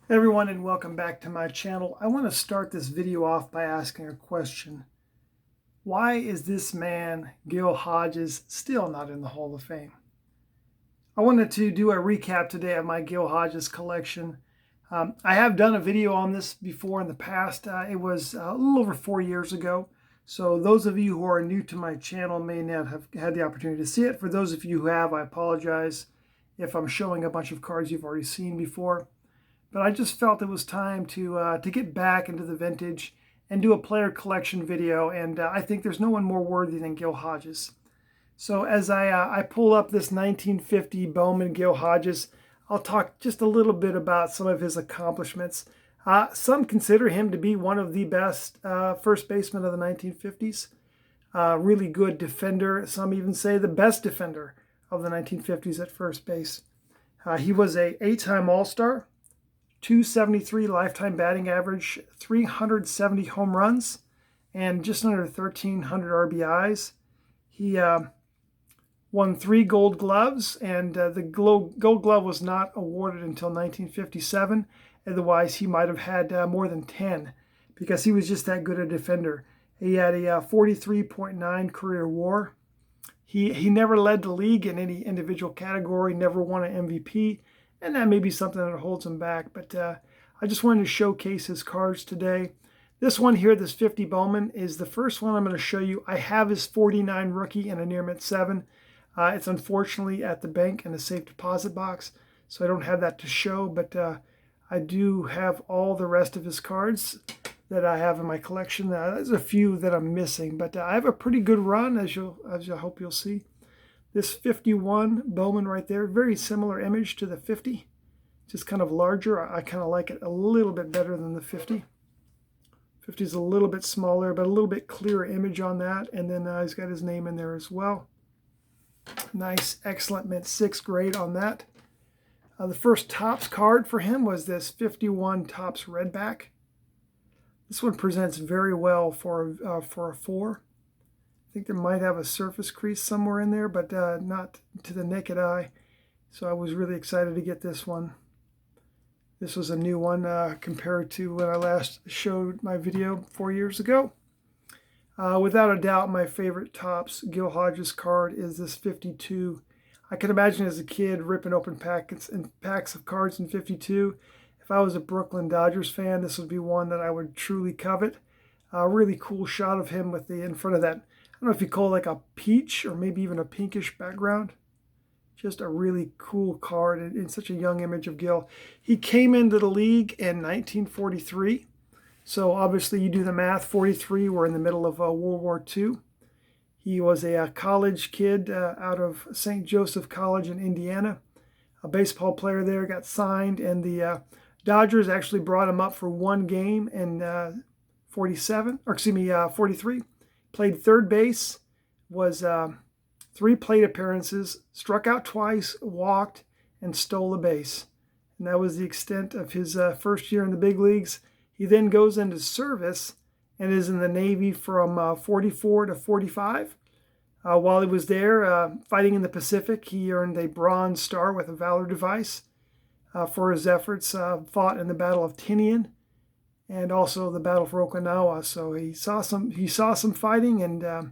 Hey everyone, and welcome back to my channel. I want to start this video off by asking a question. Why is this man, Gil Hodges, still not in the Hall of Fame? I wanted to do a recap today of my Gil Hodges collection. I have done a video on this before in the past. It was a little over 4 years ago. So those of you who are new to my channel may not have had the opportunity to see it. For those of you who have, I apologize if I'm showing a bunch of cards you've already seen before. But I just felt it was time to get back into the vintage and do a player collection video. And I think there's no one more worthy than Gil Hodges. So as I pull up this 1950 Bowman Gil Hodges, I'll talk just a little bit about some of his accomplishments. Some consider him to be one of the best first basemen of the 1950s. Really good defender. Some even say the best defender of the 1950s at first base. He was an 8-time All-Star. 273 lifetime batting average, 370 home runs, and just under 1,300 RBIs. He won 3 Gold Gloves, and the Gold Glove was not awarded until 1957. Otherwise, he might have had more than 10 because he was just that good a defender. He had a 43.9 career WAR. He never led the league in any individual category, never won an MVP. And that may be something that holds him back. But I just wanted to showcase his cards today. This one here, this 50 Bowman, is the first one I'm going to show you. I have his 49 rookie in a near mint 7. It's unfortunately at the bank in a safe deposit box, so I don't have that to show. But I do have all the rest of his cards that I have in my collection. There's a few that I'm missing, but I have a pretty good run, as I hope you'll see. This 51 Bowman right there, very similar image to the 50, just kind of larger. I kind of like it a little bit better than the 50. 50 is a little bit smaller, but a little bit clearer image on that. And then he's got his name in there as well. Nice, excellent mint 6 grade on that. The first Topps card for him was this 51 Topps Redback. This one presents very well for a 4. I think there might have a surface crease somewhere in there, but not to the naked eye. So I was really excited to get this one. This was a new one compared to when I last showed my video 4 years ago. Without a doubt, my favorite Topps Gil Hodges card is this 52. I can imagine as a kid ripping open packs of cards in 52. If I was a Brooklyn Dodgers fan, this would be one that I would truly covet. A really cool shot of him with the in front of that, I don't know if you call it like a peach or maybe even a pinkish background. Just a really cool card in such a young image of Gil. He came into the league in 1943. So obviously you do the math, 43, we're in the middle of World War II. He was a college kid out of St. Joseph College in Indiana. A baseball player there, got signed, and the Dodgers actually brought him up for one game in 43. Played third base, was 3 plate appearances, struck out twice, walked, and stole a base. And that was the extent of his first year in the big leagues. He then goes into service and is in the Navy from 44 to 45. While he was there fighting in the Pacific, he earned a Bronze Star with a Valor Device for his efforts fought in the Battle of Tinian and also the Battle for Okinawa. So he saw some fighting and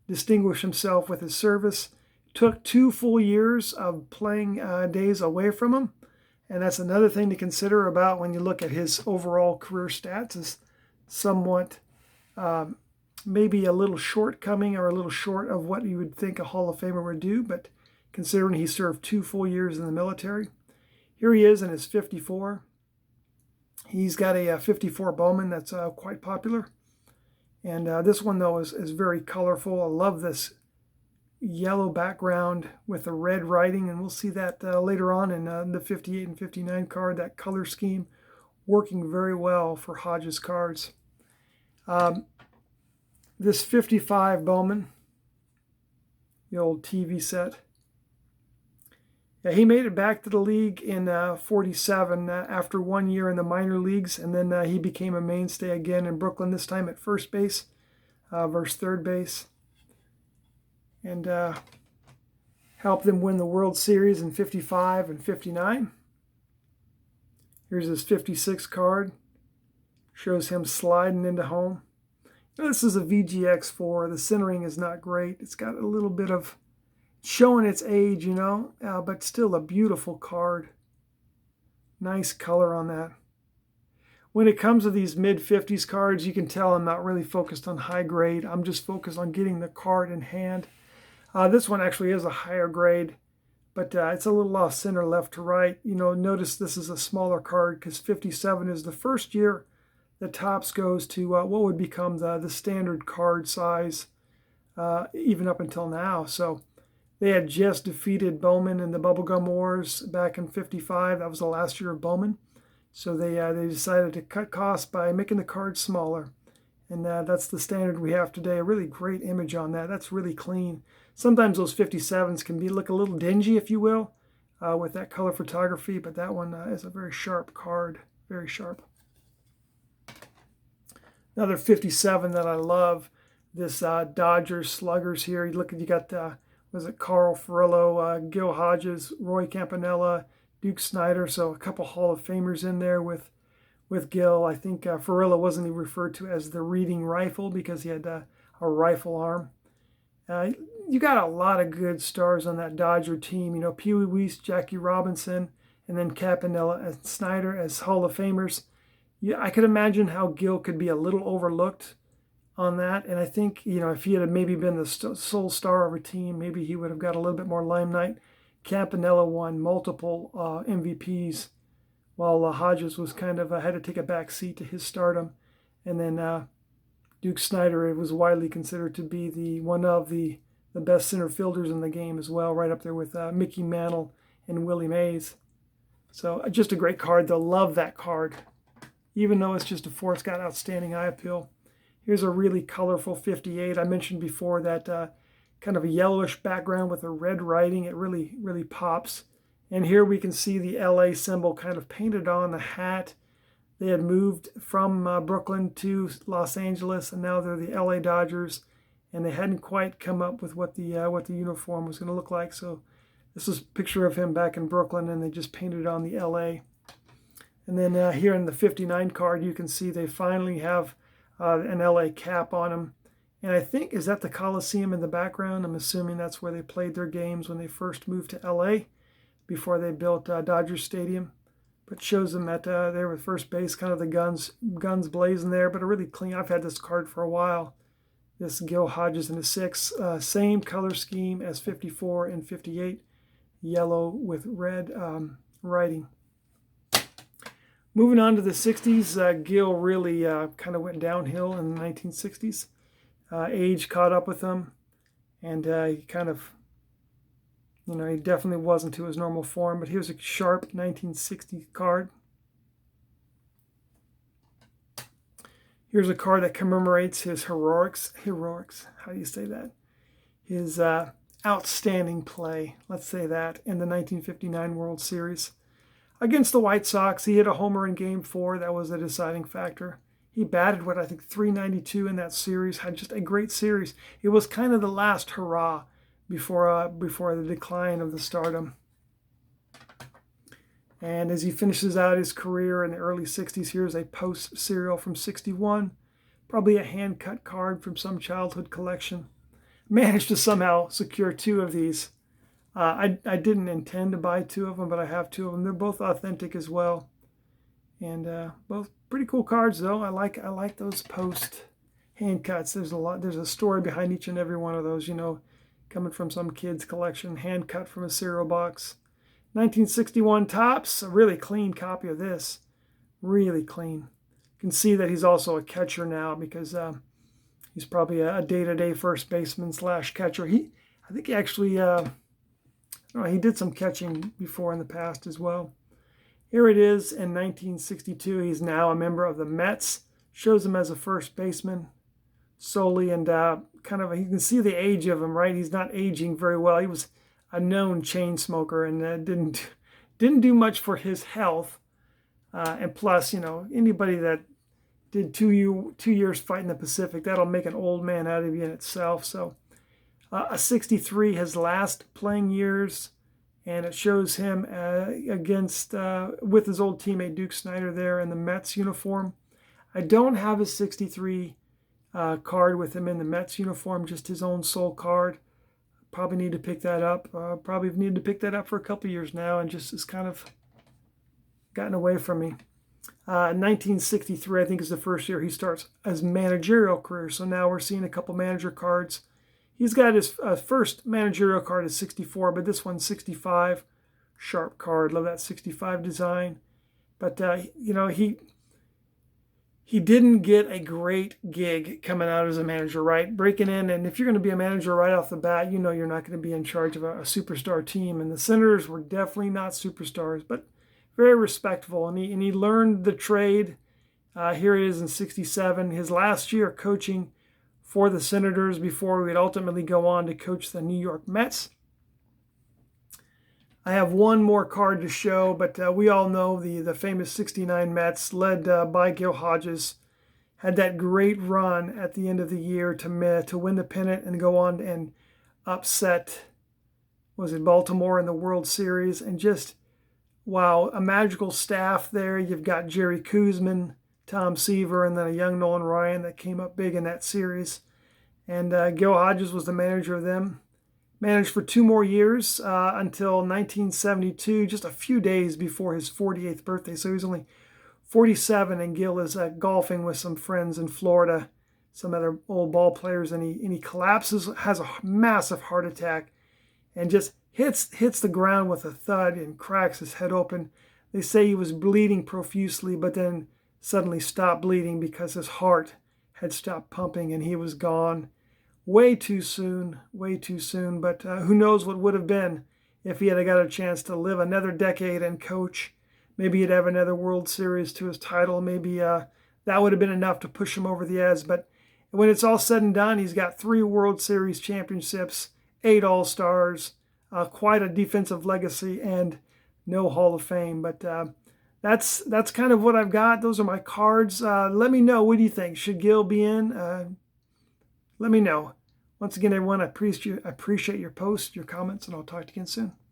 distinguished himself with his service. Took 2 full years of playing days away from him, and that's another thing to consider about when you look at his overall career stats, is somewhat maybe a little shortcoming or a little short of what you would think a Hall of Famer would do, but considering he served 2 full years in the military. Here he is in his 54. He's got a 54 Bowman that's quite popular. And this one, though, is very colorful. I love this yellow background with the red writing, and we'll see that later on in the 58 and 59 card, that color scheme working very well for Hodges cards. This 55 Bowman, the old TV set. Yeah, he made it back to the league in 47 after 1 year in the minor leagues, and then he became a mainstay again in Brooklyn, this time at first base versus third base, and helped them win the World Series in 55 and 59. Here's his 56 card. Shows him sliding into home. Now, this is a VGX4. The centering is not great. It's got a little bit of showing its age, you know, but still a beautiful card. Nice color on that. When it comes to these mid-50s cards, you can tell I'm not really focused on high grade. I'm just focused on getting the card in hand. This one actually is a higher grade, but it's a little off center left to right. You know, notice this is a smaller card because 57 is the first year the Topps goes to what would become the standard card size, even up until now. So they had just defeated Bowman in the Bubblegum Wars back in 55. That was the last year of Bowman. So they decided to cut costs by making the card smaller. And that's the standard we have today. A really great image on that. That's really clean. Sometimes those 57s can look a little dingy, if you will, with that color photography. But that one is a very sharp card. Very sharp. Another 57 that I love, this Dodgers Sluggers here. You look at, you got, was it Carl Furillo, Gil Hodges, Roy Campanella, Duke Snider. So a couple Hall of Famers in there with Gil. I think Furillo wasn't even referred to as the reading rifle because he had a rifle arm. You got a lot of good stars on that Dodger team. You know, Pee Wee Weiss, Jackie Robinson, and then Campanella and Snider as Hall of Famers. Yeah, I could imagine how Gil could be a little overlooked on that. And I think, you know, if he had maybe been the sole star of a team, maybe he would have got a little bit more limelight. Campanella won multiple MVPs, while Hodges was kind of had to take a back seat to his stardom. And then Duke Snider was widely considered to be one of the best center fielders in the game as well, right up there with Mickey Mantle and Willie Mays. So just a great card. They'll love that card. Even though it's just a 4, it's got outstanding eye appeal. Here's a really colorful 58. I mentioned before that kind of a yellowish background with a red writing. It really, really pops. And here we can see the LA symbol kind of painted on the hat. They had moved from Brooklyn to Los Angeles, and now they're the LA Dodgers. And they hadn't quite come up with what the uniform was going to look like. So this is a picture of him back in Brooklyn, and they just painted it on the LA. And then here in the 59 card, you can see they finally have an LA cap on them. And I think, is that the Coliseum in the background? I'm assuming that's where they played their games when they first moved to LA before they built Dodger Stadium. But shows them that they were first base, kind of the guns blazing there, but a really clean. I've had this card for a while. This Gil Hodges in the 6, same color scheme as 54 and 58, yellow with red writing. Moving on to the 60s, Gil really kind of went downhill in the 1960s. Age caught up with him, and he kind of, you know, he definitely wasn't to his normal form, but he was a sharp 1960 card. Here's a card that commemorates his heroics, how do you say that? His outstanding play, let's say that, in the 1959 World Series. Against the White Sox, he hit a homer in Game 4. That was a deciding factor. He batted, I think, 392 in that series. Had just a great series. It was kind of the last hurrah before the decline of the stardom. And as he finishes out his career in the early 60s, here's a post serial from 61. Probably a hand-cut card from some childhood collection. Managed to somehow secure 2 of these. I didn't intend to buy 2 of them, but I have 2 of them. They're both authentic as well, and both pretty cool cards though. I like those post hand cuts. There's a story behind each and every one of those. You know, coming from some kid's collection, hand cut from a cereal box. 1961 Topps, a really clean copy of this, really clean. You can see that he's also a catcher now because he's probably a day-to-day first baseman / catcher. I think he actually. He did some catching before in the past as well. Here it is in 1962. He's now a member of the Mets. Shows him as a first baseman solely, and kind of, you can see the age of him, right? He's not aging very well. He was a known chain smoker and didn't do much for his health. And plus, you know, anybody that did 2 years fighting the Pacific, that'll make an old man out of you in itself. So a 63, his last playing years, and it shows him against with his old teammate Duke Snider there in the Mets uniform. I don't have his 63 card with him in the Mets uniform, just his own sole card. Probably need to pick that up. Probably needed to pick that up for a couple years now, and just has kind of gotten away from me. 1963, I think, is the first year he starts his managerial career. So now we're seeing a couple manager cards. He's got his first managerial card is 64, but this one's 65. Sharp card. Love that 65 design. But, you know, he didn't get a great gig coming out as a manager, right? Breaking in, and if you're going to be a manager right off the bat, you know you're not going to be in charge of a superstar team. And the Senators were definitely not superstars, but very respectful, and he learned the trade. Here he is in 67, his last year coaching for the Senators before he would ultimately go on to coach the New York Mets. I have one more card to show, but we all know the famous 69 Mets led by Gil Hodges had that great run at the end of the year to win the pennant and go on and upset, was it Baltimore in the World Series, and just wow, a magical staff there. You've got Jerry Koosman, Tom Seaver, and then a young Nolan Ryan that came up big in that series. And Gil Hodges was the manager of them. Managed for 2 more years until 1972, just a few days before his 48th birthday. So he was only 47, and Gil is golfing with some friends in Florida, some other old ball players, and he collapses, has a massive heart attack, and just hits the ground with a thud and cracks his head open. They say he was bleeding profusely, but then suddenly stopped bleeding because his heart had stopped pumping and he was gone way too soon, But who knows what would have been if he had got a chance to live another decade and coach. Maybe he'd have another World Series to his title. Maybe that would have been enough to push him over the edge. But when it's all said and done, he's got 3 World Series championships, 8 All-Stars, quite a defensive legacy, and no Hall of Fame. But that's kind of what I've got. Those are my cards. Let me know. What do you think? Should Gil be in? Let me know. Once again, everyone, I appreciate your posts, your comments, and I'll talk to you again soon.